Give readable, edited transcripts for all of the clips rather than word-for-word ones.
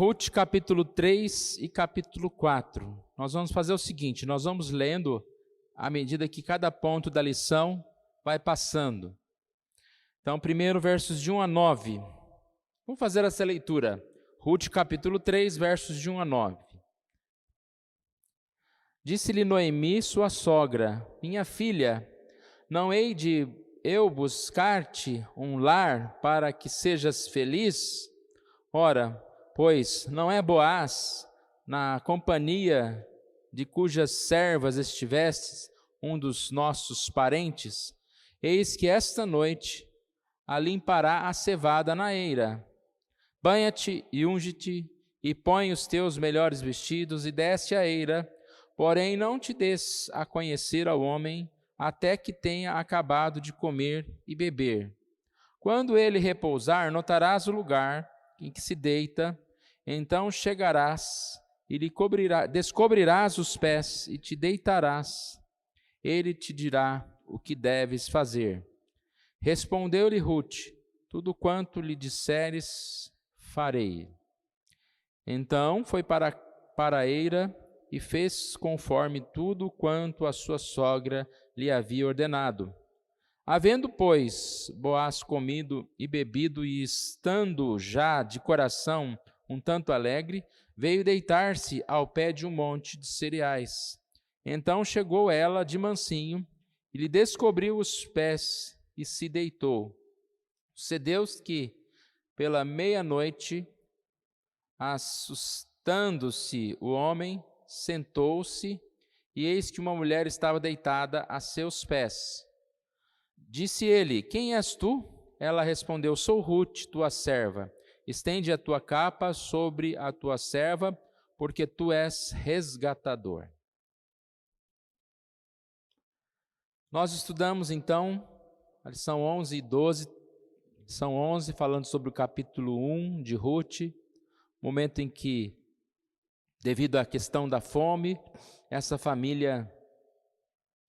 Ruth capítulo 3 e capítulo 4. Nós vamos fazer o seguinte, nós vamos lendo à medida que cada ponto da lição vai passando. Então, primeiro versos de 1 a 9. Vamos fazer essa leitura. Ruth capítulo 3, versos de 1 a 9. Disse-lhe Noemi, sua sogra: minha filha, não hei de eu buscar-te um lar para que sejas feliz? Ora, pois não é Boaz, na companhia de cujas servas estivestes, um dos nossos parentes? Eis que esta noite alimpará a cevada na eira. Banha-te e unge-te, e põe os teus melhores vestidos, e desce à eira, porém não te des a conhecer ao homem, até que tenha acabado de comer e beber. Quando ele repousar, notarás o lugar em que se deita, então chegarás e lhe descobrirás os pés e te deitarás. Ele te dirá o que deves fazer. Respondeu-lhe Ruth: tudo quanto lhe disseres, farei. Então foi para a eira e fez conforme tudo quanto a sua sogra lhe havia ordenado. Havendo, pois, Boaz comido e bebido e estando já de coração um tanto alegre, veio deitar-se ao pé de um monte de cereais. Então chegou ela de mansinho e lhe descobriu os pés e se deitou. Sucedeu-se que, pela meia-noite, assustando-se o homem, sentou-se, e eis que uma mulher estava deitada a seus pés. Disse ele: quem és tu? Ela respondeu: sou Ruth, tua serva. Estende a tua capa sobre a tua serva, porque tu és resgatador. Nós estudamos então a lição 11 e 12, lição 11 falando sobre o capítulo 1 de Ruth, momento em que, devido à questão da fome, essa família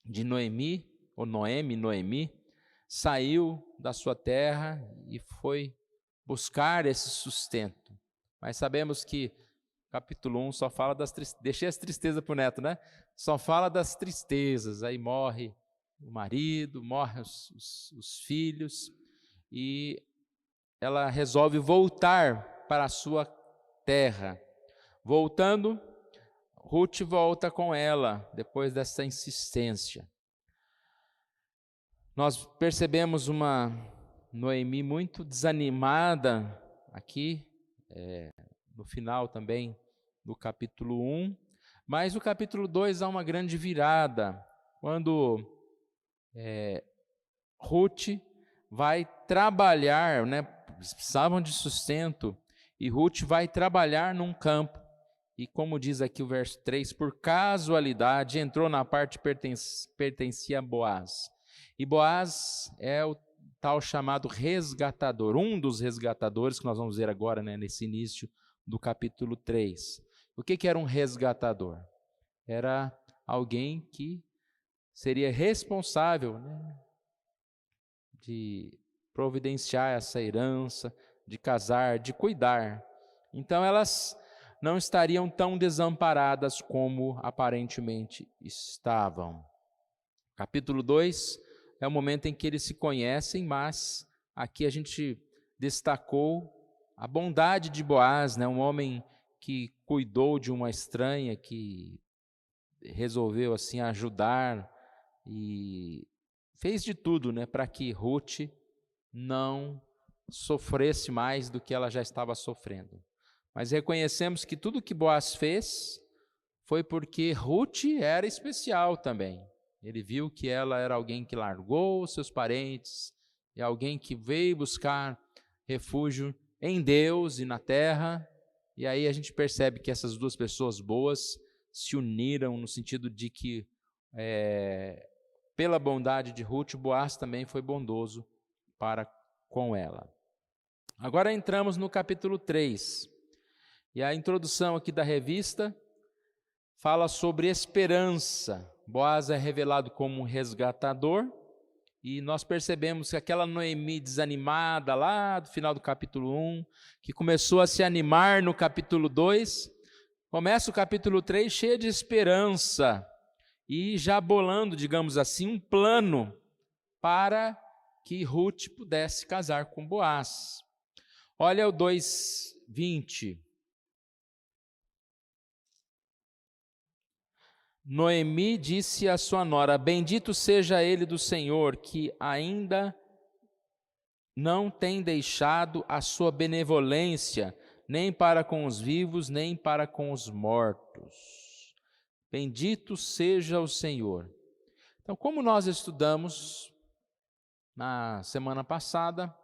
de Noemi, saiu da sua terra e foi buscar esse sustento. Mas sabemos que capítulo 1 só fala das tristezas. Deixei as tristezas para o neto, né? Só fala das tristezas. Aí morre o marido, morrem os filhos, e ela resolve voltar para a sua terra. Voltando, Ruth volta com ela, depois dessa insistência. Nós percebemos uma Noemi muito desanimada aqui, no final também do capítulo 1, mas no capítulo 2 há uma grande virada, quando Ruth vai trabalhar, né? Precisavam de sustento, e Ruth vai trabalhar num campo, e como diz aqui o verso 3, por casualidade entrou na parte que pertencia a Boaz. E Boaz é o tal chamado resgatador, um dos resgatadores que nós vamos ver agora, né, nesse início do capítulo 3. O que era um resgatador? Era alguém que seria responsável, né, de providenciar essa herança, de casar, de cuidar. Então elas não estariam tão desamparadas como aparentemente estavam. Capítulo 2 é o momento em que eles se conhecem, mas aqui a gente destacou a bondade de Boaz, né? Um homem que cuidou de uma estranha, que resolveu assim ajudar e fez de tudo, né, para que Ruth não sofresse mais do que ela já estava sofrendo. Mas reconhecemos que tudo que Boaz fez foi porque Ruth era especial também. Ele viu que ela era alguém que largou seus parentes, e alguém que veio buscar refúgio em Deus e na terra. E aí a gente percebe que essas duas pessoas boas se uniram no sentido de que, pela bondade de Ruth, Boaz também foi bondoso para com ela. Agora entramos no capítulo 3. E a introdução aqui da revista fala sobre esperança. Boaz é revelado como um resgatador, E nós percebemos que aquela Noemi desanimada lá do final do capítulo 1, que começou a se animar no capítulo 2, começa o capítulo 3 cheia de esperança e já bolando, digamos assim, um plano para que Ruth pudesse casar com Boaz. Olha o 2:20. Noemi disse à sua nora: bendito seja ele do Senhor, que ainda não tem deixado a sua benevolência, nem para com os vivos, nem para com os mortos. Bendito seja o Senhor. Então, como nós estudamos na semana passada,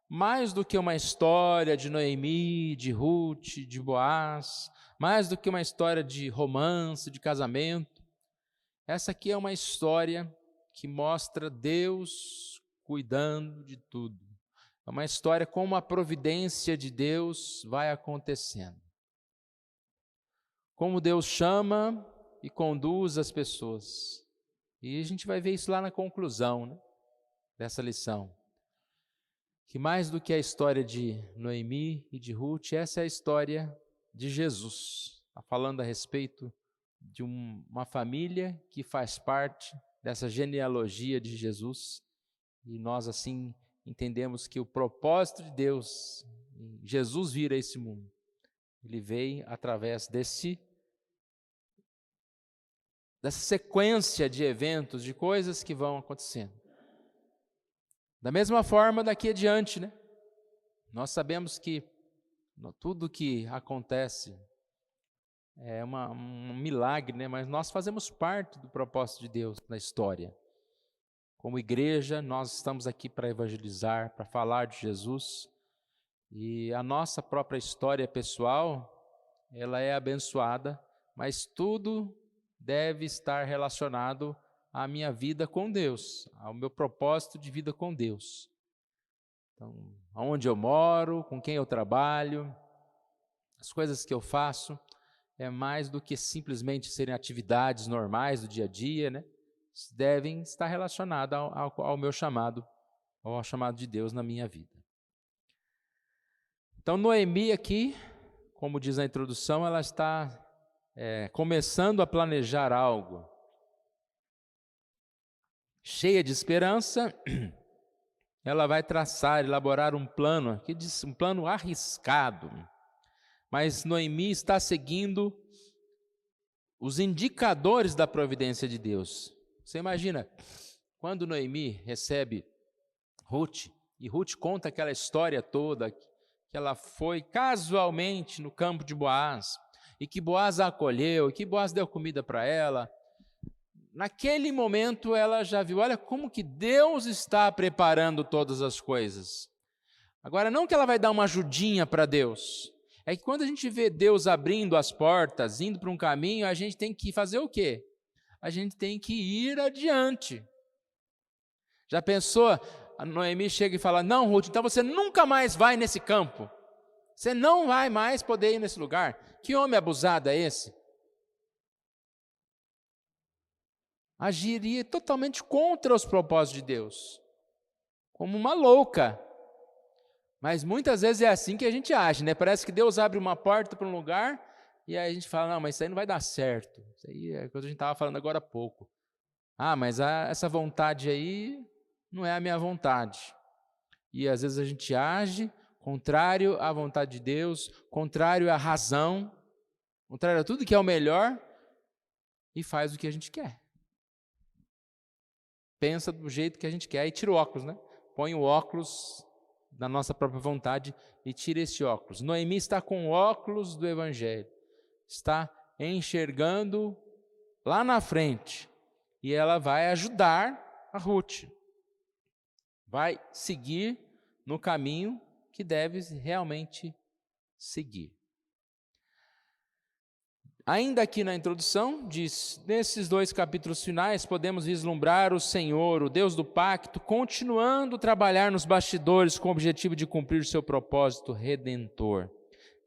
mais do que uma história de Noemi, de Ruth, de Boaz, mais do que uma história de romance, de casamento, essa aqui é uma história que mostra Deus cuidando de tudo. É uma história como a providência de Deus vai acontecendo. Como Deus chama e conduz as pessoas. E a gente vai ver isso lá na conclusão, né, dessa lição. Que mais do que a história de Noemi e de Ruth, essa é a história de Jesus. Está falando a respeito de uma família que faz parte dessa genealogia de Jesus. E nós assim entendemos que o propósito de Deus, Jesus vir a esse mundo, ele veio através dessa sequência de eventos, de coisas que vão acontecendo. Da mesma forma, daqui adiante, né? Nós sabemos que tudo que acontece é um milagre, né? Mas nós fazemos parte do propósito de Deus na história. Como igreja, nós estamos aqui para evangelizar, para falar de Jesus. E a nossa própria história pessoal, ela é abençoada, mas tudo deve estar relacionado à minha vida com Deus, ao meu propósito de vida com Deus. Então, aonde eu moro, com quem eu trabalho, as coisas que eu faço, é mais do que simplesmente serem atividades normais do dia a dia, né? Devem estar relacionadas ao meu chamado, ao chamado de Deus na minha vida. Então, Noemi aqui, como diz a introdução, ela está começando a planejar algo. Cheia de esperança, ela vai elaborar um plano, aqui diz um plano arriscado, mas Noemi está seguindo os indicadores da providência de Deus. Você imagina, quando Noemi recebe Ruth, e Ruth conta aquela história toda, que ela foi casualmente no campo de Boaz, e que Boaz a acolheu, e que Boaz deu comida para ela. Naquele momento ela já viu, olha como que Deus está preparando todas as coisas. Agora, não que ela vai dar uma ajudinha para Deus, é que quando a gente vê Deus abrindo as portas, indo para um caminho, a gente tem que fazer o quê? A gente tem que ir adiante. Já pensou? A Noemi chega e fala, não, Ruth, então você nunca mais vai nesse campo. Você não vai mais poder ir nesse lugar. Que homem abusado é esse? Agiria totalmente contra os propósitos de Deus, como uma louca. Mas muitas vezes é assim que a gente age, né? Parece que Deus abre uma porta para um lugar e aí a gente fala, não, mas isso aí não vai dar certo. Isso aí é o que a gente estava falando agora há pouco. Ah, mas essa vontade aí não é a minha vontade. E às vezes a gente age contrário à vontade de Deus, contrário à razão, contrário a tudo que é o melhor e faz o que a gente quer. Pensa do jeito que a gente quer e tira o óculos, né? Põe o óculos da nossa própria vontade e tira esse óculos. Noemi está com o óculos do Evangelho, está enxergando lá na frente e ela vai ajudar a Ruth, vai seguir no caminho que deve realmente seguir. Ainda aqui na introdução, diz, nesses 2 capítulos finais, podemos vislumbrar o Senhor, o Deus do pacto, continuando a trabalhar nos bastidores com o objetivo de cumprir seu propósito redentor.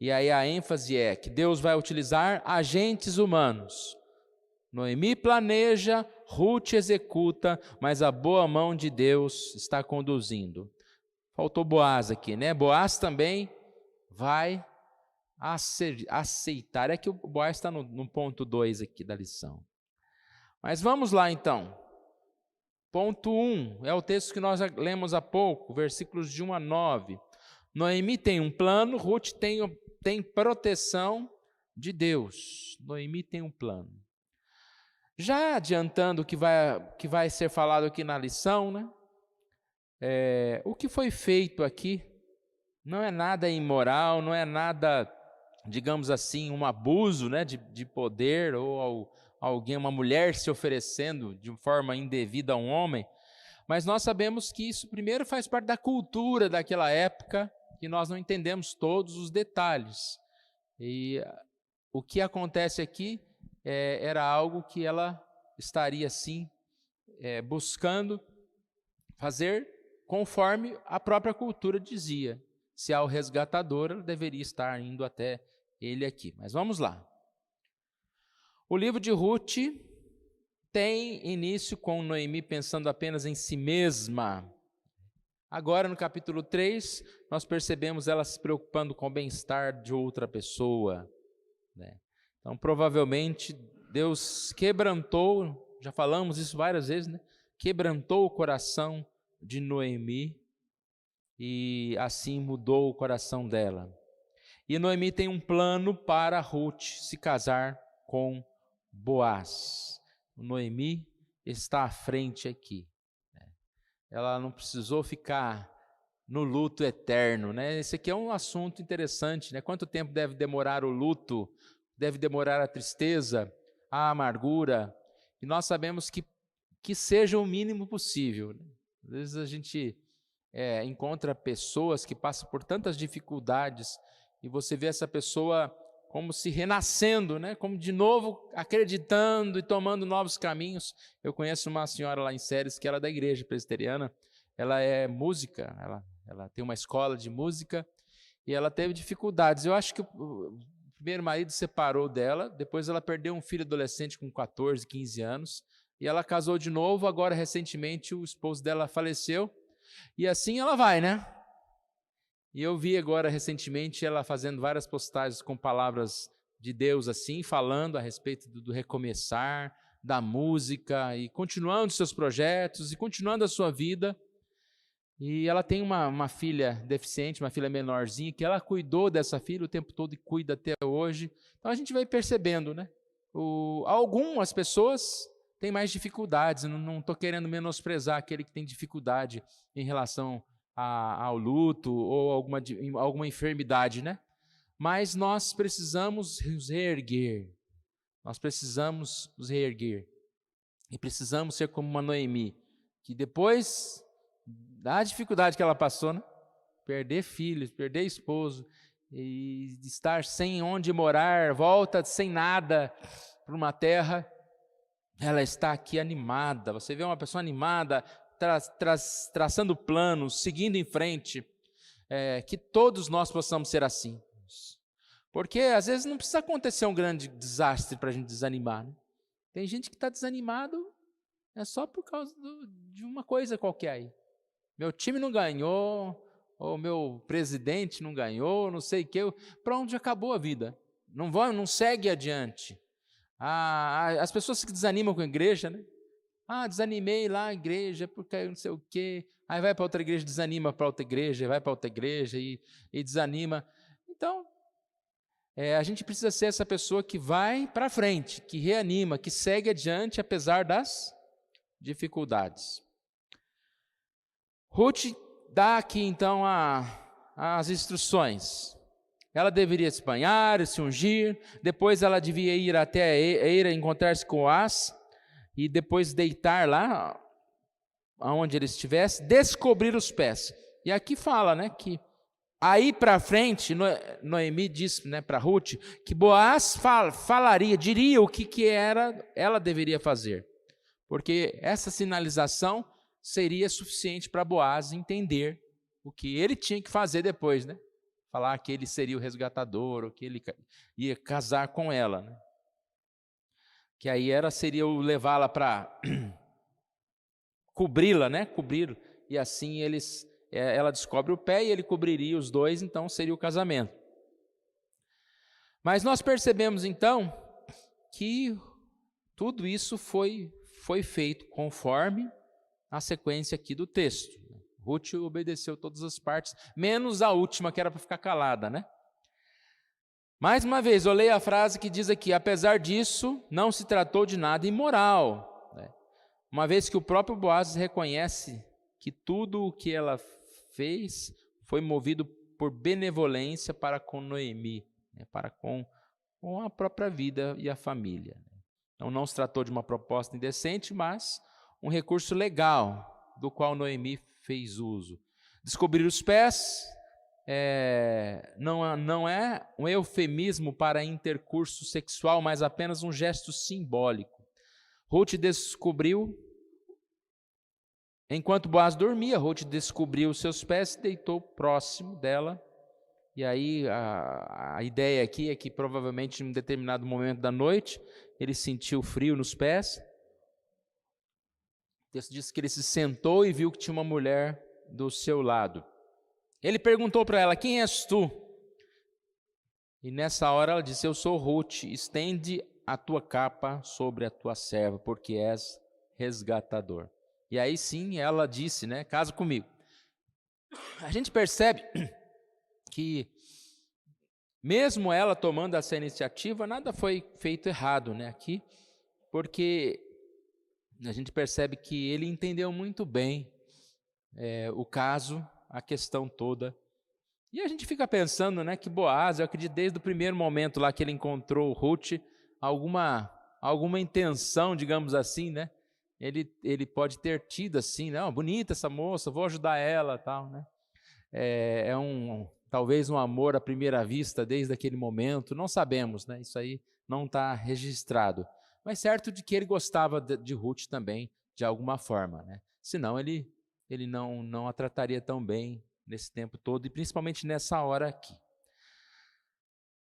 E aí a ênfase é que Deus vai utilizar agentes humanos Noemi planeja, Ruth executa, mas a boa mão de Deus está conduzindo. Faltou Boaz aqui, né? Boaz também vai aceitar. É que o Boaz está no ponto 2 aqui da lição. Mas vamos lá então. Ponto 1 é o texto que nós lemos há pouco, versículos de 1 a 9. Noemi tem um plano, Ruth tem proteção de Deus. Noemi tem um plano. Já adiantando o que vai ser falado aqui na lição, né? O que foi feito aqui não é nada imoral, não é nada, digamos assim, um abuso, né, de poder, ou alguém, uma mulher se oferecendo de forma indevida a um homem, mas nós sabemos que isso primeiro faz parte da cultura daquela época, que nós não entendemos todos os detalhes. E o que acontece aqui era algo que ela estaria, sim, buscando fazer conforme a própria cultura dizia. Se há o resgatador, ela deveria estar indo até ele aqui. Mas vamos lá. O livro de Ruth tem início com Noemi pensando apenas em si mesma. Agora, no capítulo 3, nós percebemos ela se preocupando com o bem-estar de outra pessoa, né? Então, provavelmente, Deus quebrantou, já falamos isso várias vezes, né? Quebrantou o coração de Noemi e assim mudou o coração dela. E Noemi tem um plano para Ruth se casar com Boaz. Noemi está à frente aqui. Ela não precisou ficar no luto eterno, né? Esse aqui é um assunto interessante, né? Quanto tempo deve demorar o luto? Deve demorar a tristeza, a amargura? E nós sabemos que seja o mínimo possível. Às vezes a gente encontra pessoas que passam por tantas dificuldades e você vê essa pessoa como se renascendo, né? Como de novo acreditando e tomando novos caminhos. Eu conheço uma senhora lá em Séries que ela é da igreja presbiteriana, ela é música, ela tem uma escola de música e ela teve dificuldades. Eu acho que o primeiro marido separou dela, depois ela perdeu um filho adolescente com 14, 15 anos e ela casou de novo. Agora, recentemente, o esposo dela faleceu e assim ela vai, né? E eu vi agora, recentemente, ela fazendo várias postagens com palavras de Deus, assim, falando a respeito do recomeçar, da música, e continuando seus projetos, e continuando a sua vida. E ela tem uma filha deficiente, uma filha menorzinha, que ela cuidou dessa filha o tempo todo e cuida até hoje. Então a gente vai percebendo, né? Algumas pessoas têm mais dificuldades, não estou querendo menosprezar aquele que tem dificuldade em relação ao luto ou alguma enfermidade, né? Mas nós precisamos nos reerguer. Nós precisamos nos reerguer. E precisamos ser como uma Noemi, que depois da dificuldade que ela passou, né? Perder filhos, perder esposo, e estar sem onde morar, volta sem nada para uma terra, ela está aqui animada. Você vê uma pessoa animada, traçando planos, seguindo em frente, que todos nós possamos ser assim. Porque às vezes não precisa acontecer um grande desastre para a gente desanimar, né? Tem gente que está desanimado só por causa de uma coisa qualquer aí. Meu time não ganhou, ou meu presidente não ganhou, não sei o que, pronto, já acabou a vida. Não segue adiante. As pessoas que desanimam com a igreja, né? Desanimei lá a igreja porque eu não sei o quê. Aí vai para outra igreja, desanima para outra igreja, vai para outra igreja e desanima. Então, a gente precisa ser essa pessoa que vai para frente, que reanima, que segue adiante apesar das dificuldades. Ruth dá aqui então as instruções. Ela deveria se banhar, se ungir, depois ela devia ir até a eira encontrar-se com Boaz, e depois deitar lá, aonde ele estivesse, descobrir os pés. E aqui fala, né, que aí para frente, Noemi diz, né, para Ruth, que Boaz diria o que ela deveria fazer. Porque essa sinalização seria suficiente para Boaz entender o que ele tinha que fazer depois, né? Falar que ele seria o resgatador, ou que ele ia casar com ela, né? que aí seria o levá-la para cobri-la, né? Cobrir, e assim ela descobre o pé e ele cobriria os dois, então seria o casamento. Mas nós percebemos então que tudo isso foi feito conforme a sequência aqui do texto. Ruth obedeceu todas as partes, menos a última, que era para ficar calada, né? Mais uma vez, eu leio a frase que diz aqui: apesar disso, não se tratou de nada imoral, né? Uma vez que o próprio Boaz reconhece que tudo o que ela fez foi movido por benevolência para com Noemi, né? Para com a própria vida e a família. Então, não se tratou de uma proposta indecente, mas um recurso legal do qual Noemi fez uso. Descobrir os pés não é um eufemismo para intercurso sexual, mas apenas um gesto simbólico. Ruth descobriu, enquanto Boaz dormia, Ruth descobriu seus pés, se deitou próximo dela. E aí a ideia aqui é que provavelmente em um determinado momento da noite ele sentiu frio nos pés. O texto diz que ele se sentou e viu que tinha uma mulher do seu lado. Ele perguntou para ela: quem és tu? E nessa hora ela disse: eu sou Ruth, estende a tua capa sobre a tua serva, porque és resgatador. E aí sim ela disse, né, casa comigo. A gente percebe que mesmo ela tomando essa iniciativa, nada foi feito errado, né, aqui, porque a gente percebe que ele entendeu muito bem o caso, a questão toda. E a gente fica pensando, né, que Boaz, eu acredito desde o primeiro momento lá que ele encontrou Ruth, alguma intenção, digamos assim, né? Ele pode ter tido assim, né? Bonita essa moça, vou ajudar ela, tal, né? Talvez um amor à primeira vista desde aquele momento, não sabemos, né? Isso aí não está registrado. Mas certo de que ele gostava de Ruth também, de alguma forma, né? Senão ele não a trataria tão bem nesse tempo todo, e principalmente nessa hora aqui.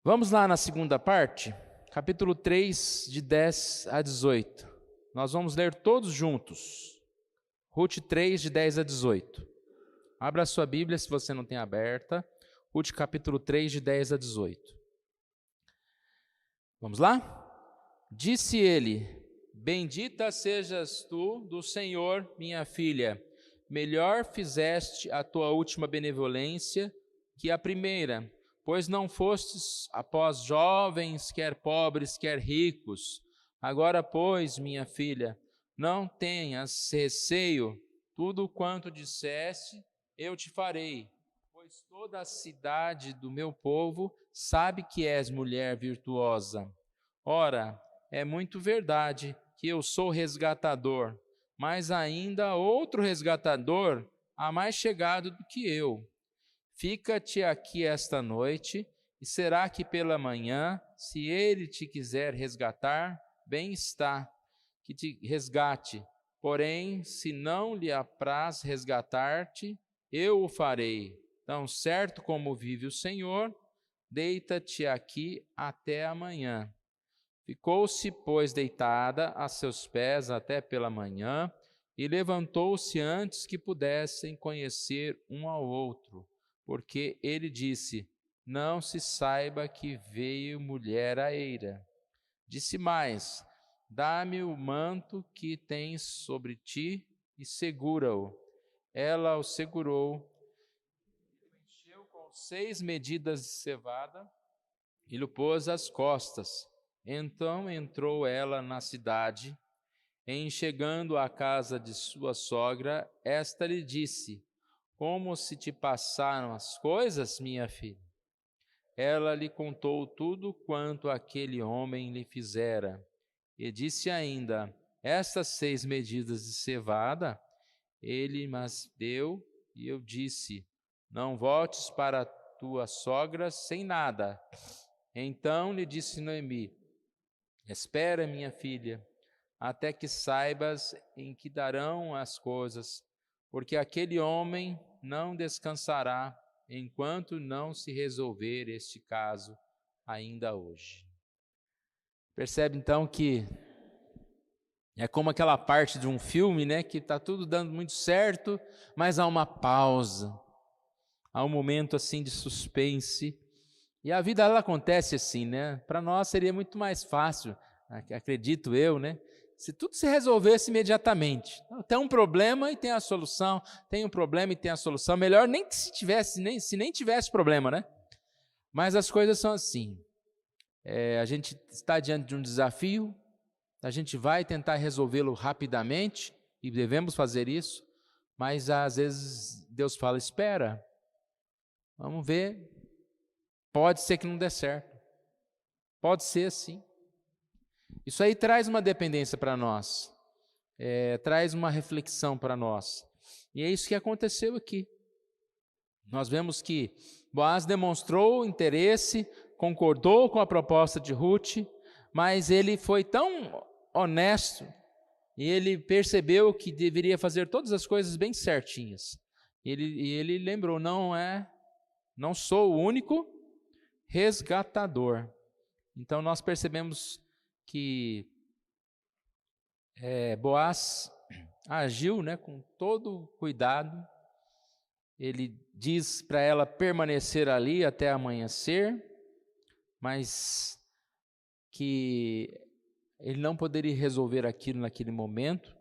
Vamos lá na segunda parte, capítulo 3, de 10 a 18. Nós vamos ler todos juntos. Ruth 3, de 10 a 18. Abra a sua Bíblia, se você não tem aberta. Ruth capítulo 3, de 10 a 18. Vamos lá? Disse ele: bendita sejas tu do Senhor, minha filha. Melhor fizeste a tua última benevolência que a primeira, pois não fostes após jovens, quer pobres, quer ricos. Agora, pois, minha filha, não tenhas receio, tudo quanto disseste, eu te farei, pois toda a cidade do meu povo sabe que és mulher virtuosa. Ora, é muito verdade que eu sou resgatador, mas ainda outro resgatador há mais chegado do que eu. Fica-te aqui esta noite, e será que pela manhã, se ele te quiser resgatar, bem está, que te resgate. Porém, se não lhe apraz resgatar-te, eu o farei. Tão certo como vive o Senhor, deita-te aqui até amanhã. Ficou-se, pois, deitada a seus pés até pela manhã, e levantou-se antes que pudessem conhecer um ao outro, porque ele disse: não se saiba que veio mulher à eira. Disse mais: dá-me o manto que tens sobre ti e segura-o. Ela o segurou, encheu com 6 medidas de cevada e lhe pôs às costas. Então entrou ela na cidade. Em chegando à casa de sua sogra, esta lhe disse: como se te passaram as coisas, minha filha? Ela lhe contou tudo quanto aquele homem lhe fizera. E disse ainda: estas 6 medidas de cevada ele mas deu, e eu disse: não voltes para tua sogra sem nada. Então lhe disse Noemi: espera, minha filha, até que saibas em que darão as coisas, porque aquele homem não descansará enquanto não se resolver este caso ainda hoje. Percebe então que É como aquela parte de um filme, né, que está tudo dando muito certo, mas há uma pausa, há um momento assim de suspense. E a vida ela acontece assim, né? Para nós seria muito mais fácil, acredito eu, né? Se tudo se resolvesse imediatamente. Tem um problema e tem a solução, tem um problema e tem a solução. Melhor nem que se nem tivesse problema, né? Mas as coisas são assim. A gente está diante de um desafio, a gente vai tentar resolvê-lo rapidamente, e devemos fazer isso, mas às vezes Deus fala, espera, vamos ver, pode ser que não dê certo, pode ser sim. Isso aí traz uma dependência para nós, traz uma reflexão para nós, e é isso que aconteceu aqui. Nós vemos que Boaz demonstrou interesse, concordou com a proposta de Ruth, mas ele foi tão honesto e ele percebeu que deveria fazer todas as coisas bem certinhas. Ele lembrou, não sou o único resgatador. Então nós percebemos que Boaz agiu, né, com todo cuidado. Ele diz para ela permanecer ali até amanhecer, mas que ele não poderia resolver aquilo naquele momento,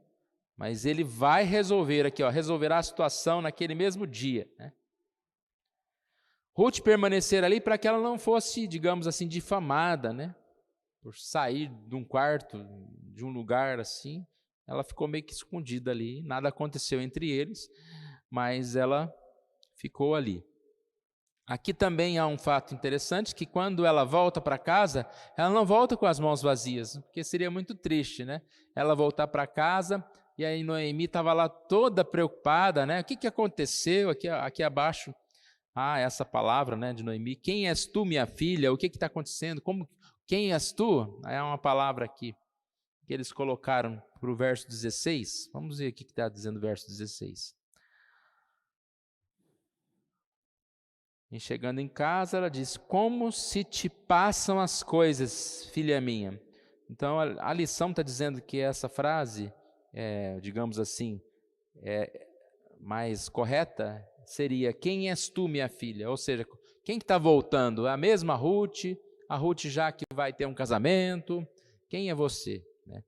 mas ele vai resolver aqui, resolverá a situação naquele mesmo dia, né? Ruth permanecer ali para que ela não fosse, digamos assim, difamada, né? Por sair de um quarto, de um lugar assim, ela ficou meio que escondida ali, nada aconteceu entre eles, mas ela ficou ali. Aqui também há um fato interessante, que quando ela volta para casa, ela não volta com as mãos vazias, porque seria muito triste, né? Ela voltar para casa, e aí Noemi estava lá toda preocupada, né? O que aconteceu aqui abaixo? Essa palavra, né, de Noemi, quem és tu, minha filha? O que está acontecendo? Quem és tu? É uma palavra aqui, que eles colocaram para o verso 16. Vamos ver o que está dizendo o verso 16. E chegando em casa, ela diz, como se te passam as coisas, filha minha. Então, a lição está dizendo que essa frase, digamos assim, mais correta, seria, quem és tu, minha filha? Ou seja, quem está voltando? A mesma Ruth, a Ruth já que vai ter um casamento, quem é você? Né?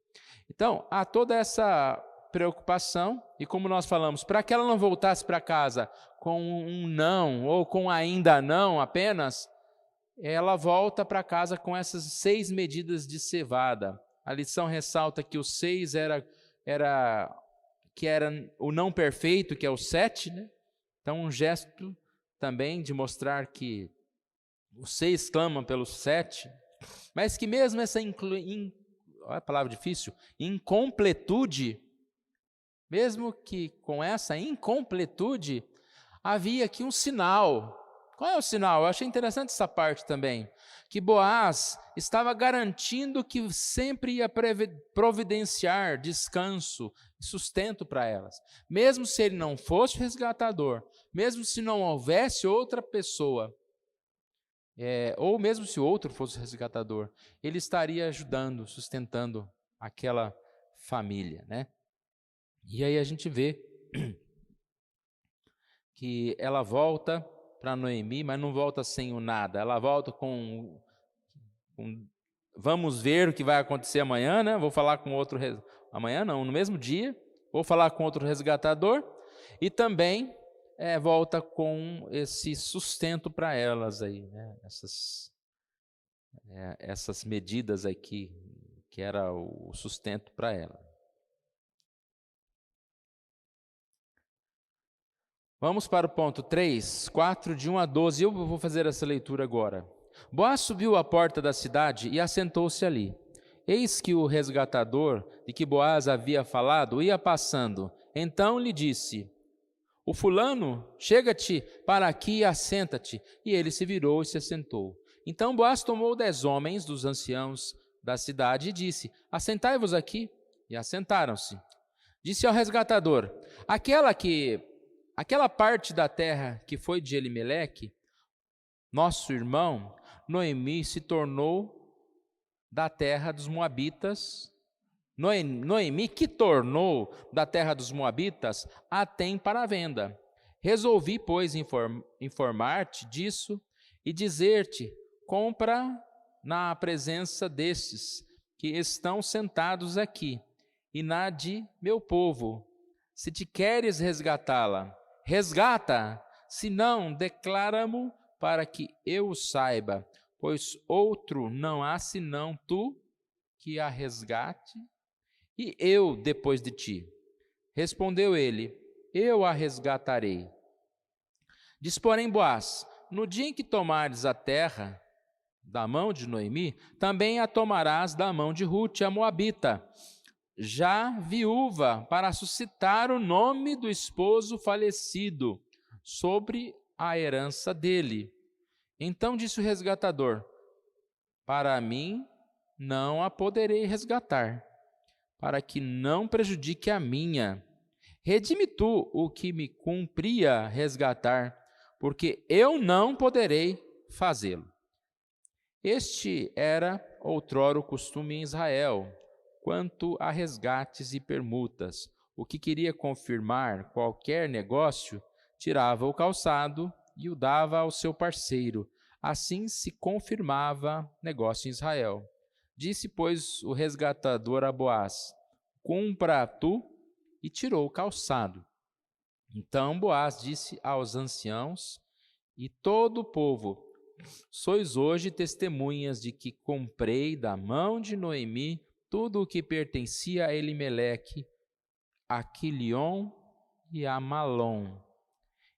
Então, há toda essa preocupação, e como nós falamos, para que ela não voltasse para casa com um não, ou com ainda não apenas, ela volta para casa com essas 6 medidas de cevada. A lição ressalta que o 6 era o não perfeito, que é o 7, né? Então um gesto também de mostrar que o 6 clama pelo 7, mas que mesmo essa olha a palavra difícil, incompletude, mesmo que com essa incompletude, havia aqui um sinal. Qual é o sinal? Eu achei interessante essa parte também, que Boaz estava garantindo que sempre ia providenciar descanso e sustento para elas. Mesmo se ele não fosse o resgatador, mesmo se não houvesse outra pessoa, ou mesmo se o outro fosse o resgatador, ele estaria ajudando, sustentando aquela família, né? E aí a gente vê que ela volta para Noemi, mas não volta sem o nada. Ela volta com vamos ver o que vai acontecer amanhã, né? Vou falar com outro amanhã não, no mesmo dia, vou falar com outro resgatador, e também volta com esse sustento para elas aí, né? Essas medidas aqui, que era o sustento para ela. Vamos para o ponto 3, 4, de 1 a 12. Eu vou fazer essa leitura agora. Boaz subiu à porta da cidade e assentou-se ali. Eis que o resgatador de que Boaz havia falado ia passando. Então lhe disse, o fulano, chega-te para aqui e assenta-te. E ele se virou e se assentou. Então Boaz tomou 10 homens dos anciãos da cidade e disse, assentai-vos aqui. E assentaram-se. Disse ao resgatador, aquela parte da terra que foi de Elimeleque, nosso irmão, Noemi se tornou da terra dos Moabitas, Noemi, que tornou da terra dos Moabitas, a tem para venda. Resolvi, pois, informar-te disso e dizer-te: compra na presença destes que estão sentados aqui, e na de meu povo. Se te queres resgatá-la, resgata, se não, declara-mo para que eu o saiba, pois outro não há senão tu que a resgate, e eu depois de ti. Respondeu ele: eu a resgatarei. Diz, porém, Boaz: no dia em que tomares a terra da mão de Noemi, também a tomarás da mão de Rute, a moabita, já viúva, para suscitar o nome do esposo falecido sobre a herança dele. Então disse o resgatador: para mim não a poderei resgatar, para que não prejudique a minha. Redime tu o que me cumpria resgatar, porque eu não poderei fazê-lo. Este era outrora o costume em Israel, quanto a resgates e permutas. O que queria confirmar qualquer negócio, tirava o calçado e o dava ao seu parceiro. Assim se confirmava negócio em Israel. Disse, pois, o resgatador a Boaz: compra tu, e tirou o calçado. Então Boaz disse aos anciãos e todo o povo: sois hoje testemunhas de que comprei da mão de Noemi tudo o que pertencia a Elimeleque, a Quilion e a Malom.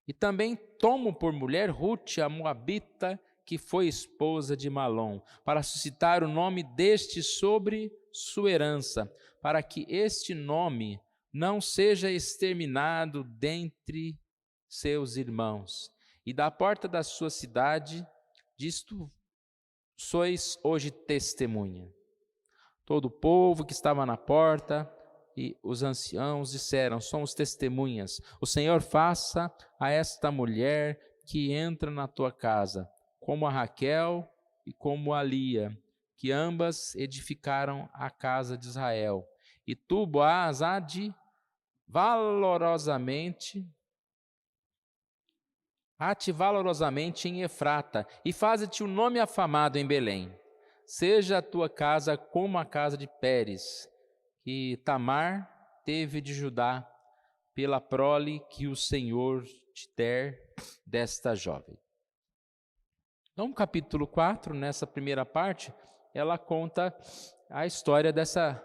E também tomo por mulher Rute, a moabita, que foi esposa de Malom, para suscitar o nome deste sobre sua herança, para que este nome não seja exterminado dentre seus irmãos. E da porta da sua cidade, disto sois hoje testemunha. Todo o povo que estava na porta e os anciãos disseram: somos testemunhas. O Senhor faça a esta mulher que entra na tua casa, como a Raquel e como a Lia, que ambas edificaram a casa de Israel. E tu, Boaz, há de valorosamente em Efrata, e faze-te um nome afamado em Belém. Seja a tua casa como a casa de Pérez, que Tamar teve de Judá, pela prole que o Senhor te der desta jovem. Então, capítulo 4, nessa primeira parte, ela conta a história dessa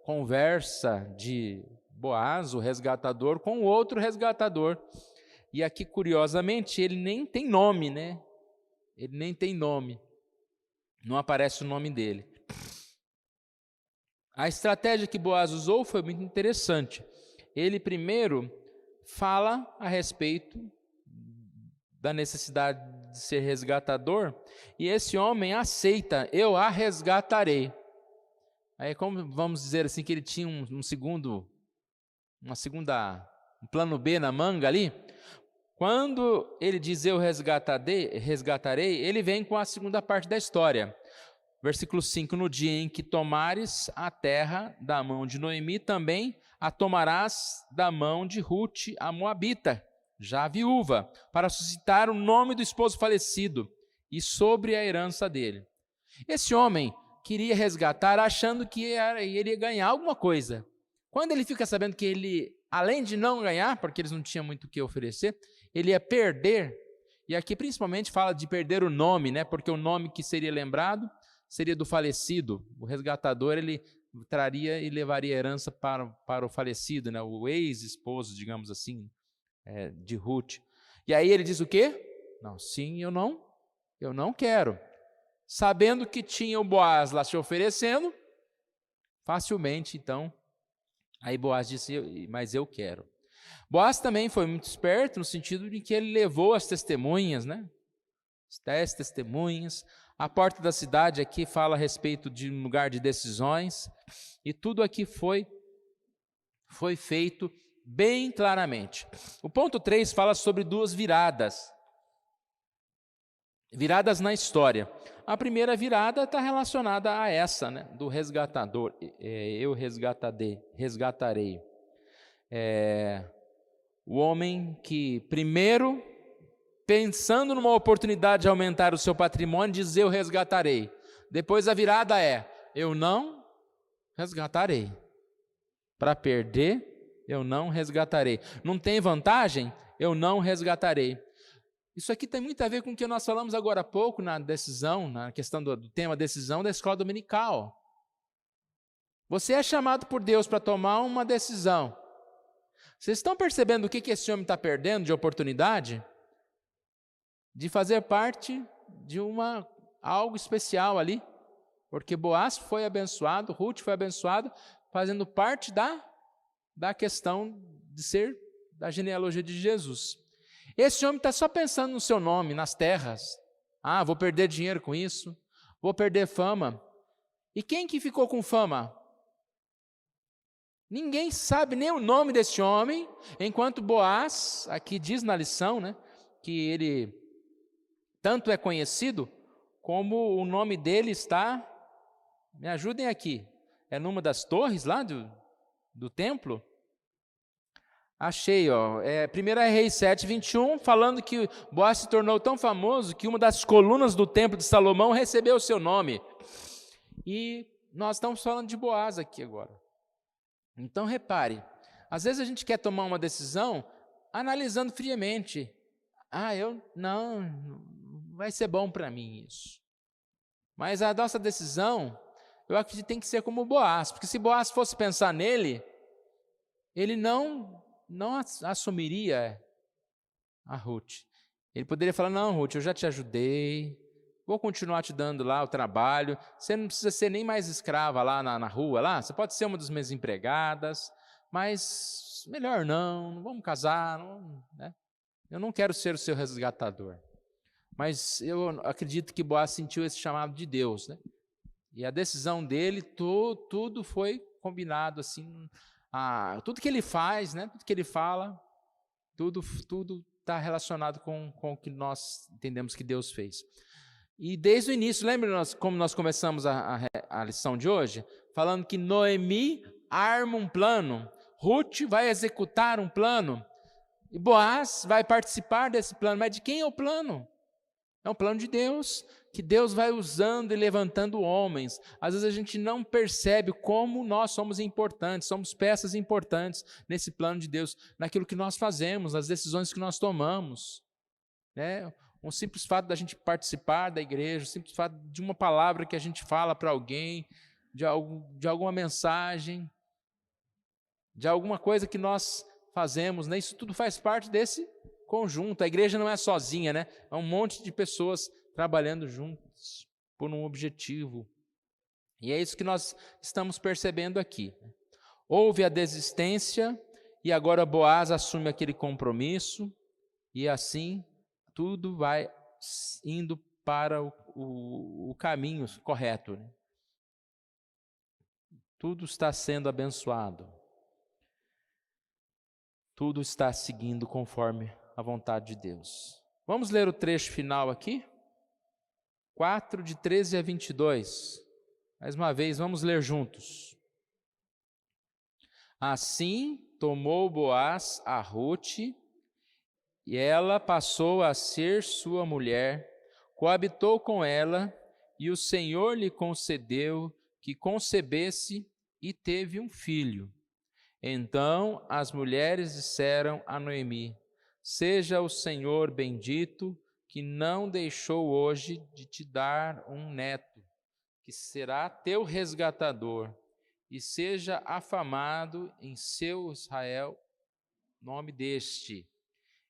conversa de Boaz, o resgatador, com outro resgatador. E aqui, curiosamente, ele nem tem nome, né? Ele nem tem nome. Não aparece o nome dele. A estratégia que Boaz usou foi muito interessante. Ele primeiro fala a respeito da necessidade de ser resgatador, e esse homem aceita: eu a resgatarei. Aí, como vamos dizer assim, que ele tinha um plano B na manga ali. Quando ele diz eu resgatarei, ele vem com a segunda parte da história. Versículo 5, no dia em que tomares a terra da mão de Noemi, também a tomarás da mão de Rute, a moabita, já viúva, para suscitar o nome do esposo falecido e sobre a herança dele. Esse homem queria resgatar achando que ele ia ganhar alguma coisa. Quando ele fica sabendo que ele, além de não ganhar, porque eles não tinham muito o que oferecer, ele ia perder, e aqui principalmente fala de perder o nome, né? Porque o nome que seria lembrado seria do falecido. O resgatador, ele traria e levaria a herança para o falecido, né? O ex-esposo, digamos assim, de Ruth. E aí ele diz o quê? Não, sim, eu não quero. Sabendo que tinha o Boaz lá se oferecendo, facilmente, então, aí Boaz disse: mas eu quero. Boaz também foi muito esperto no sentido de que ele levou as testemunhas, né? As 10 testemunhas. A porta da cidade aqui fala a respeito de um lugar de decisões, e tudo aqui foi feito bem claramente. O ponto 3 fala sobre duas viradas na história. a primeira virada está relacionada a essa, né, do resgatador. Eu resgatarei. O homem que primeiro, pensando numa oportunidade de aumentar o seu patrimônio, diz: eu resgatarei. Depois a virada é: eu não resgatarei. Para perder, eu não resgatarei. Não tem vantagem? Eu não resgatarei. Isso aqui tem muito a ver com o que nós falamos agora há pouco na decisão, na questão do tema decisão da escola dominical. Você é chamado por Deus para tomar uma decisão. Vocês estão percebendo o que esse homem está perdendo de oportunidade? De fazer parte de algo especial ali. Porque Boaz foi abençoado, Ruth foi abençoada, fazendo parte da questão de ser da genealogia de Jesus. Esse homem está só pensando no seu nome, nas terras. Vou perder dinheiro com isso, vou perder fama. E quem que ficou com fama? Ninguém sabe nem o nome desse homem, enquanto Boaz, aqui diz na lição, né, que ele tanto é conhecido, como o nome dele está, me ajudem aqui, é numa das torres lá do templo. Achei, 1 Reis 7:21, falando que Boaz se tornou tão famoso que uma das colunas do templo de Salomão recebeu o seu nome. E nós estamos falando de Boaz aqui agora. Então repare, às vezes a gente quer tomar uma decisão analisando friamente. Não vai ser bom para mim isso. Mas a nossa decisão, eu acredito que tem que ser como Boaz, porque se Boaz fosse pensar nele, ele não assumiria a Ruth. Ele poderia falar: não, Ruth, eu já te ajudei, vou continuar te dando lá o trabalho, você não precisa ser nem mais escrava lá na rua, lá. Você pode ser uma das minhas empregadas, mas melhor não vamos casar, né? Eu não quero ser o seu resgatador. Mas eu acredito que Boaz sentiu esse chamado de Deus, né? E a decisão dele, tudo foi combinado assim. Tudo que ele faz, né? Tudo que ele fala, tudo está relacionado com o que nós entendemos que Deus fez. E desde o início, lembra como nós começamos a lição de hoje? Falando que Noemi arma um plano, Ruth vai executar um plano, e Boaz vai participar desse plano. Mas de quem é o plano? É um plano de Deus, que Deus vai usando e levantando homens. Às vezes a gente não percebe como nós somos importantes, somos peças importantes nesse plano de Deus, naquilo que nós fazemos, nas decisões que nós tomamos. Né? Um simples fato da gente participar da igreja, um simples fato de uma palavra que a gente fala para alguém, de alguma mensagem, de alguma coisa que nós fazemos, né? Isso tudo faz parte desse conjunto. A igreja não é sozinha, né? É um monte de pessoas trabalhando juntos por um objetivo. E é isso que nós estamos percebendo aqui. Houve a desistência e agora Boaz assume aquele compromisso e assim tudo vai indo para o caminho correto. Né? Tudo está sendo abençoado. Tudo está seguindo conforme a vontade de Deus. Vamos ler o trecho final aqui? 4, de 13 a 22. Mais uma vez, vamos ler juntos. Assim tomou Boaz a Ruth, e ela passou a ser sua mulher, coabitou com ela, e o Senhor lhe concedeu que concebesse e teve um filho. Então as mulheres disseram a Noemi: seja o Senhor bendito, que não deixou hoje de te dar um neto, que será teu resgatador, e seja afamado em seu Israel nome deste.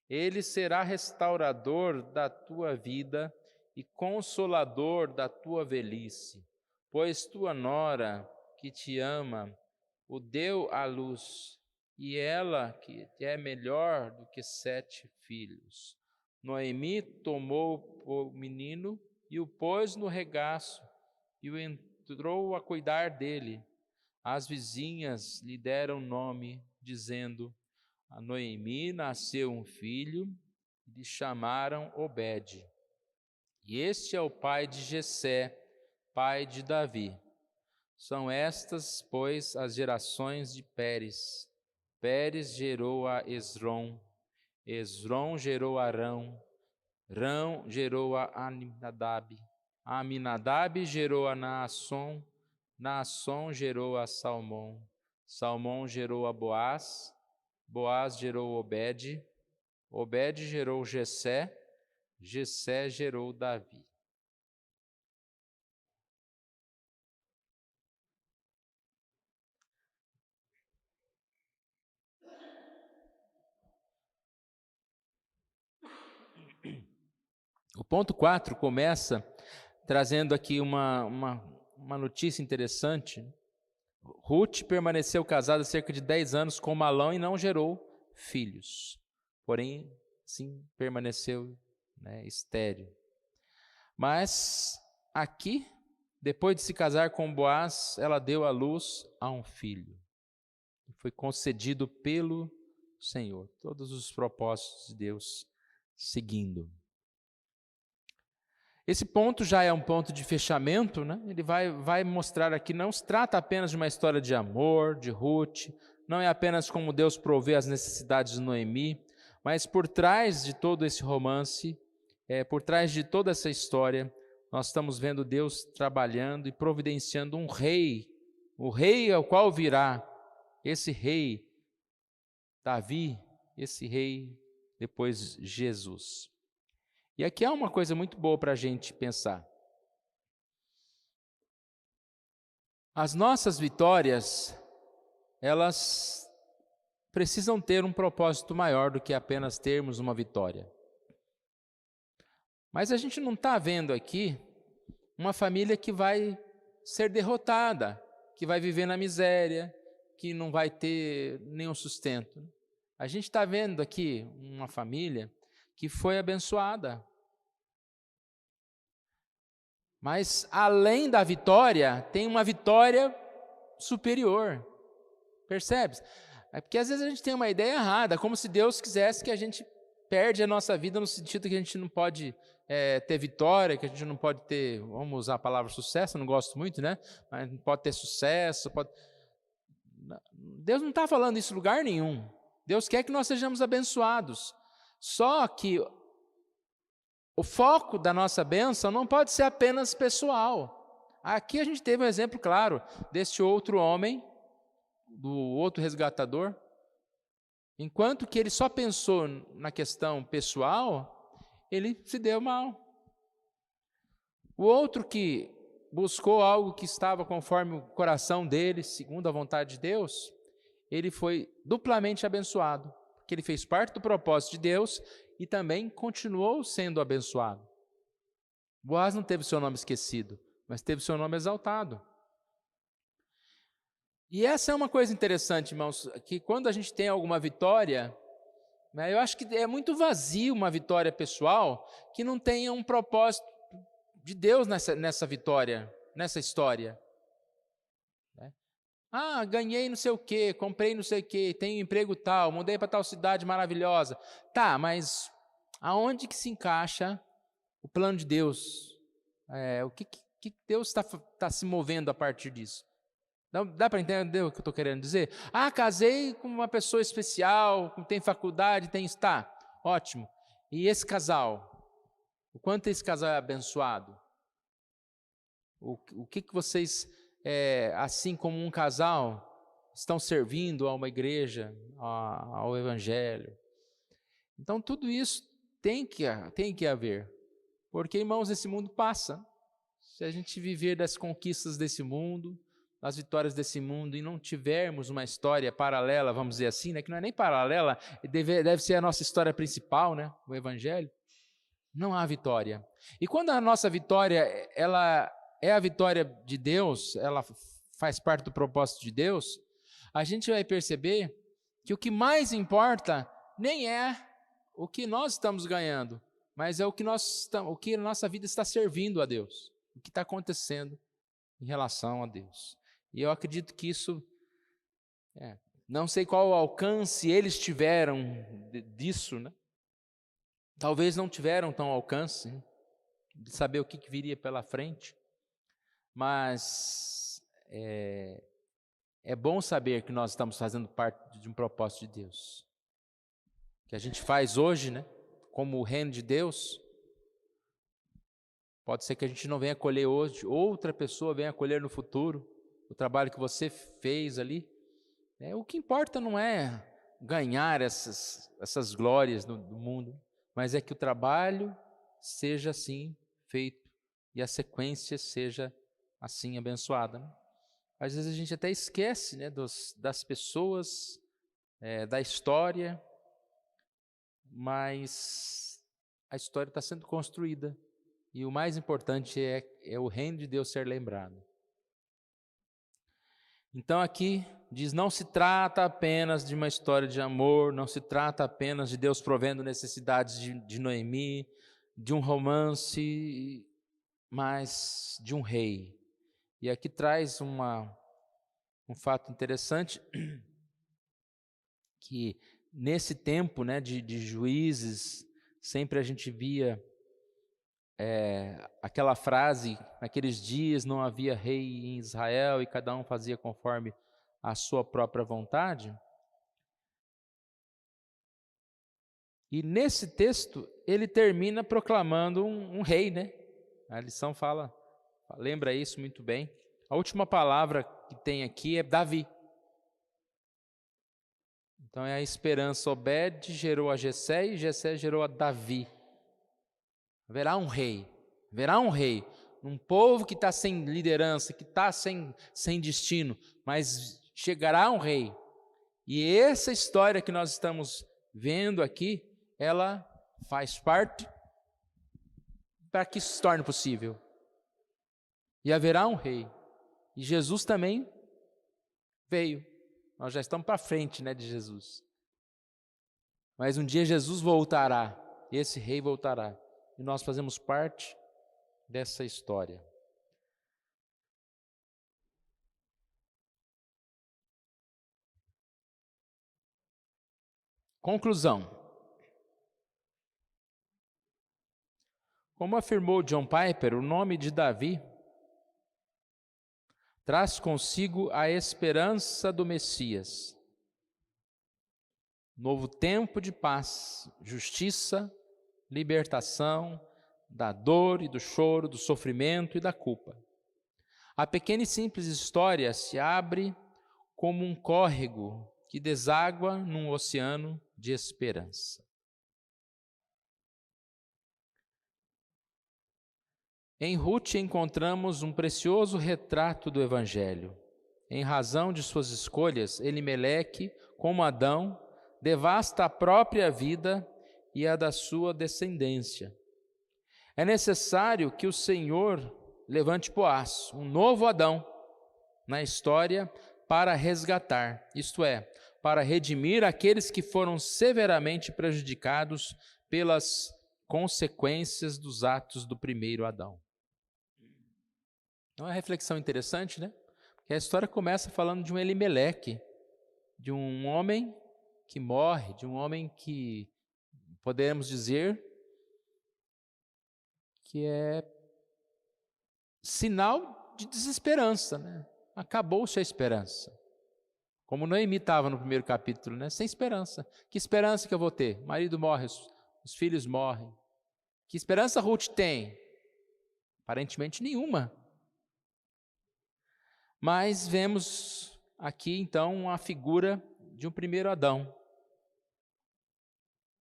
Ele será restaurador da tua vida e consolador da tua velhice, pois tua nora, que te ama, o deu à luz, e ela que é melhor do que 7 filhos. Noemi tomou o menino e o pôs no regaço, e o entrou a cuidar dele. As vizinhas lhe deram nome, dizendo: a Noemi nasceu um filho, e lhe chamaram Obed. E este é o pai de Jessé, pai de Davi. São estas, pois, as gerações de Pérez. Pérez gerou a Esrom, Esrom gerou a Arão, Rão gerou a Aminadab, Aminadab gerou a Naasson, Naasson gerou a Salmão, Salmão gerou a Boaz, Boaz gerou Obed, Obed gerou Jessé, Jessé gerou Davi. O ponto 4 começa trazendo aqui uma notícia interessante. Ruth permaneceu casada cerca de 10 anos com Malão e não gerou filhos. Porém, sim, permaneceu estéril. Mas aqui, depois de se casar com Boaz, ela deu à luz a um filho. Foi concedido pelo Senhor. Todos os propósitos de Deus seguindo. Esse ponto já é um ponto de fechamento, né? Ele vai mostrar aqui, não se trata apenas de uma história de amor, de Ruth, não é apenas como Deus provê as necessidades de Noemi, mas por trás de todo esse romance, por trás de toda essa história, nós estamos vendo Deus trabalhando e providenciando um rei, o rei ao qual virá, esse rei Davi, esse rei depois Jesus. E aqui há uma coisa muito boa para a gente pensar. As nossas vitórias, elas precisam ter um propósito maior do que apenas termos uma vitória. Mas a gente não está vendo aqui uma família que vai ser derrotada, que vai viver na miséria, que não vai ter nenhum sustento. A gente está vendo aqui uma família que foi abençoada. Mas além da vitória, tem uma vitória superior. Percebe? É porque às vezes a gente tem uma ideia errada, como se Deus quisesse que a gente perde a nossa vida no sentido que a gente não pode ter vitória, que a gente não pode ter, vamos usar a palavra sucesso, eu não gosto muito, né? Mas não pode ter sucesso. Deus não está falando isso em lugar nenhum. Deus quer que nós sejamos abençoados. Só que o foco da nossa bênção não pode ser apenas pessoal. Aqui a gente teve um exemplo claro desse outro homem, do outro resgatador. Enquanto que ele só pensou na questão pessoal, ele se deu mal. O outro que buscou algo que estava conforme o coração dele, segundo a vontade de Deus, ele foi duplamente abençoado, porque ele fez parte do propósito de Deus e também continuou sendo abençoado. Boaz não teve seu nome esquecido, mas teve seu nome exaltado. E essa é uma coisa interessante, irmãos, que quando a gente tem alguma vitória, eu acho que é muito vazio uma vitória pessoal que não tenha um propósito de Deus nessa vitória, nessa história. Ah, ganhei não sei o quê, comprei não sei o quê, tenho um emprego tal, mudei para tal cidade maravilhosa. Tá, mas aonde que se encaixa o plano de Deus? O que Deus está se movendo a partir disso? Dá para entender o que eu estou querendo dizer? Ah, casei com uma pessoa especial, tem faculdade, tem... Tá, ótimo. E esse casal? O quanto esse casal é abençoado? O que vocês... assim como um casal, estão servindo a uma igreja, ao evangelho. Então, tudo isso tem que haver, porque, irmãos, esse mundo passa. Se a gente viver das conquistas desse mundo, das vitórias desse mundo, e não tivermos uma história paralela, vamos dizer assim, que não é nem paralela, deve ser a nossa história principal, o evangelho, não há vitória. E quando a nossa vitória, ela é a vitória de Deus, ela faz parte do propósito de Deus, a gente vai perceber que o que mais importa nem é o que nós estamos ganhando, mas é o que a nossa vida está servindo a Deus, o que está acontecendo em relação a Deus. E eu acredito que isso, não sei qual alcance eles tiveram disso, Talvez não tiveram tão alcance, de saber o que viria pela frente, mas é bom saber que nós estamos fazendo parte de um propósito de Deus, que a gente faz hoje, né, como o reino de Deus. Pode ser que a gente não venha colher hoje, outra pessoa venha colher no futuro o trabalho que você fez ali. O que importa não é ganhar essas glórias do mundo, mas é que o trabalho seja assim feito e a sequência seja assim abençoada, né? Às vezes a gente até esquece, né, das pessoas, da história, mas a história está sendo construída. E o mais importante é o reino de Deus ser lembrado. Então aqui diz, não se trata apenas de uma história de amor, não se trata apenas de Deus provendo necessidades de Noemi, de um romance, mas de um rei. E aqui traz um fato interessante, que nesse tempo, né, de Juízes, sempre a gente via aquela frase, naqueles dias não havia rei em Israel e cada um fazia conforme a sua própria vontade. E nesse texto ele termina proclamando um rei, né? A lição lembra isso muito bem. A última palavra que tem aqui é Davi. Então é a esperança. Obed gerou a Jessé e Jessé gerou a Davi. Haverá um rei, um povo que está sem liderança, que está sem destino, mas chegará um rei. E essa história que nós estamos vendo aqui, ela faz parte para que isso se torne possível. E haverá um rei. E Jesus também veio. Nós já estamos para frente, né, de Jesus. Mas um dia Jesus voltará, esse rei voltará. E nós fazemos parte dessa história. Conclusão. Como afirmou John Piper, o nome de Davi traz consigo a esperança do Messias. Novo tempo de paz, justiça, libertação da dor e do choro, do sofrimento e da culpa. A pequena e simples história se abre como um córrego que deságua num oceano de esperança. Em Ruth encontramos um precioso retrato do Evangelho. Em razão de suas escolhas, Elimeleque, como Adão, devasta a própria vida e a da sua descendência. É necessário que o Senhor levante Boaz, um novo Adão, na história para resgatar, isto é, para redimir aqueles que foram severamente prejudicados pelas consequências dos atos do primeiro Adão. É uma reflexão interessante, né? Porque a história começa falando de um Elimeleque, de um homem que morre, de um homem que podemos dizer que é sinal de desesperança, né? Acabou-se a esperança. Como Noemi estava no primeiro capítulo, né? Sem esperança. Que esperança que eu vou ter? O marido morre, os filhos morrem. Que esperança Ruth tem? Aparentemente nenhuma. Mas vemos aqui então a figura de um primeiro Adão.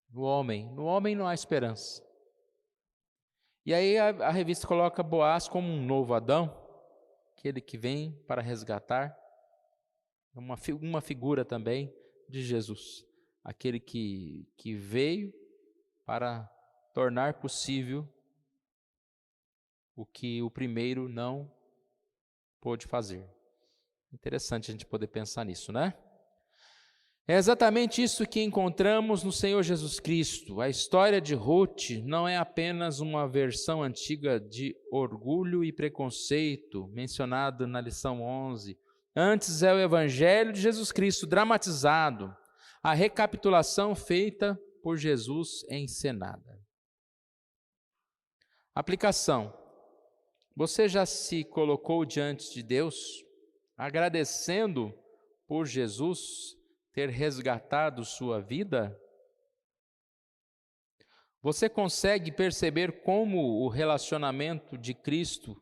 No homem não há esperança. E aí a revista coloca Boaz como um novo Adão, aquele que vem para resgatar, uma figura também de Jesus, aquele que veio para tornar possível o que o primeiro não pôde fazer. Interessante a gente poder pensar nisso, né? É exatamente isso que encontramos no Senhor Jesus Cristo. A história de Ruth não é apenas uma versão antiga de orgulho e preconceito, mencionado na lição 11. Antes é o Evangelho de Jesus Cristo dramatizado, a recapitulação feita por Jesus encenada. Aplicação. Você já se colocou diante de Deus, agradecendo por Jesus ter resgatado sua vida? Você consegue perceber como o relacionamento de Cristo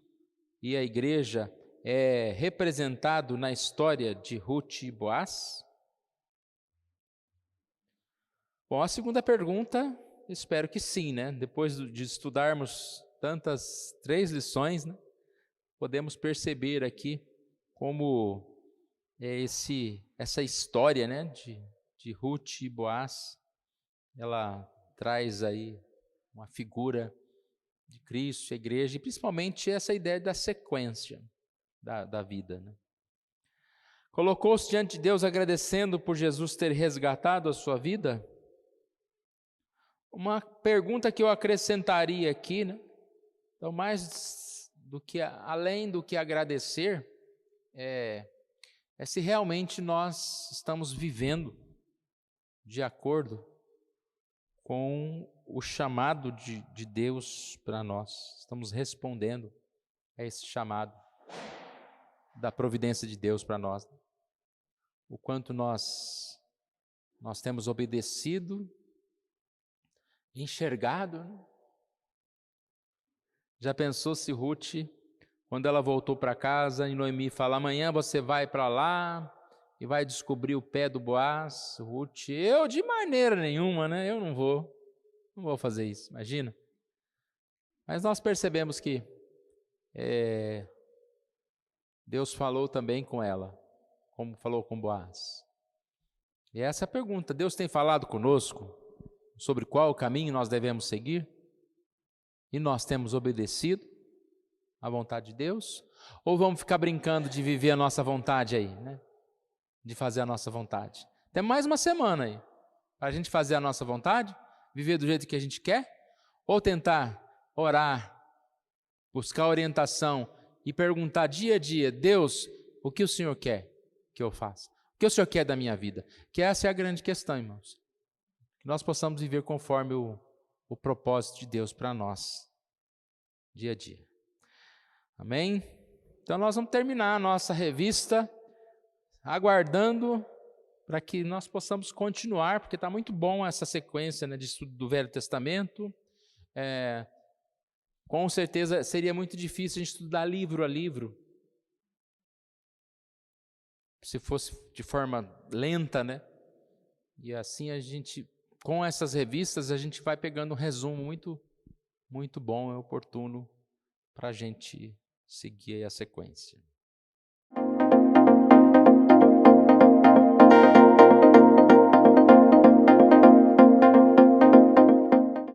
e a igreja é representado na história de Ruth e Boaz? Bom, a segunda pergunta, espero que sim, né? Depois de estudarmos tantas 3 lições, né? Podemos perceber aqui como essa história, né, de Ruth e Boaz, ela traz aí uma figura de Cristo, a igreja, e principalmente essa ideia da sequência da vida, né? Colocou-se diante de Deus agradecendo por Jesus ter resgatado a sua vida? Uma pergunta que eu acrescentaria aqui, né? Então, mais do que, além do que agradecer, é se realmente nós estamos vivendo de acordo com o chamado de Deus para nós. Estamos respondendo a esse chamado da providência de Deus para nós. O quanto nós temos obedecido, enxergado, né? Já pensou se Ruth, quando ela voltou para casa, e Noemi fala: amanhã você vai para lá e vai descobrir o pé do Boaz? Ruth: eu de maneira nenhuma, né? Eu não vou fazer isso, imagina. Mas nós percebemos que Deus falou também com ela, como falou com Boaz. E essa é a pergunta: Deus tem falado conosco sobre qual caminho nós devemos seguir? E nós temos obedecido à vontade de Deus? Ou vamos ficar brincando de viver a nossa vontade aí, né? De fazer a nossa vontade? Tem mais uma semana aí para a gente fazer a nossa vontade, viver do jeito que a gente quer, ou tentar orar, buscar orientação e perguntar dia a dia: Deus, o que o Senhor quer que eu faça? O que o Senhor quer da minha vida? Que essa é a grande questão, irmãos. Que nós possamos viver conforme o propósito de Deus para nós, dia a dia. Amém? Então nós vamos terminar a nossa revista, aguardando para que nós possamos continuar, porque está muito bom essa sequência, né, de estudo do Velho Testamento. Com certeza seria muito difícil a gente estudar livro a livro, se fosse de forma lenta, né? E assim a gente, com essas revistas, a gente vai pegando um resumo muito, muito bom e oportuno para a gente seguir a sequência.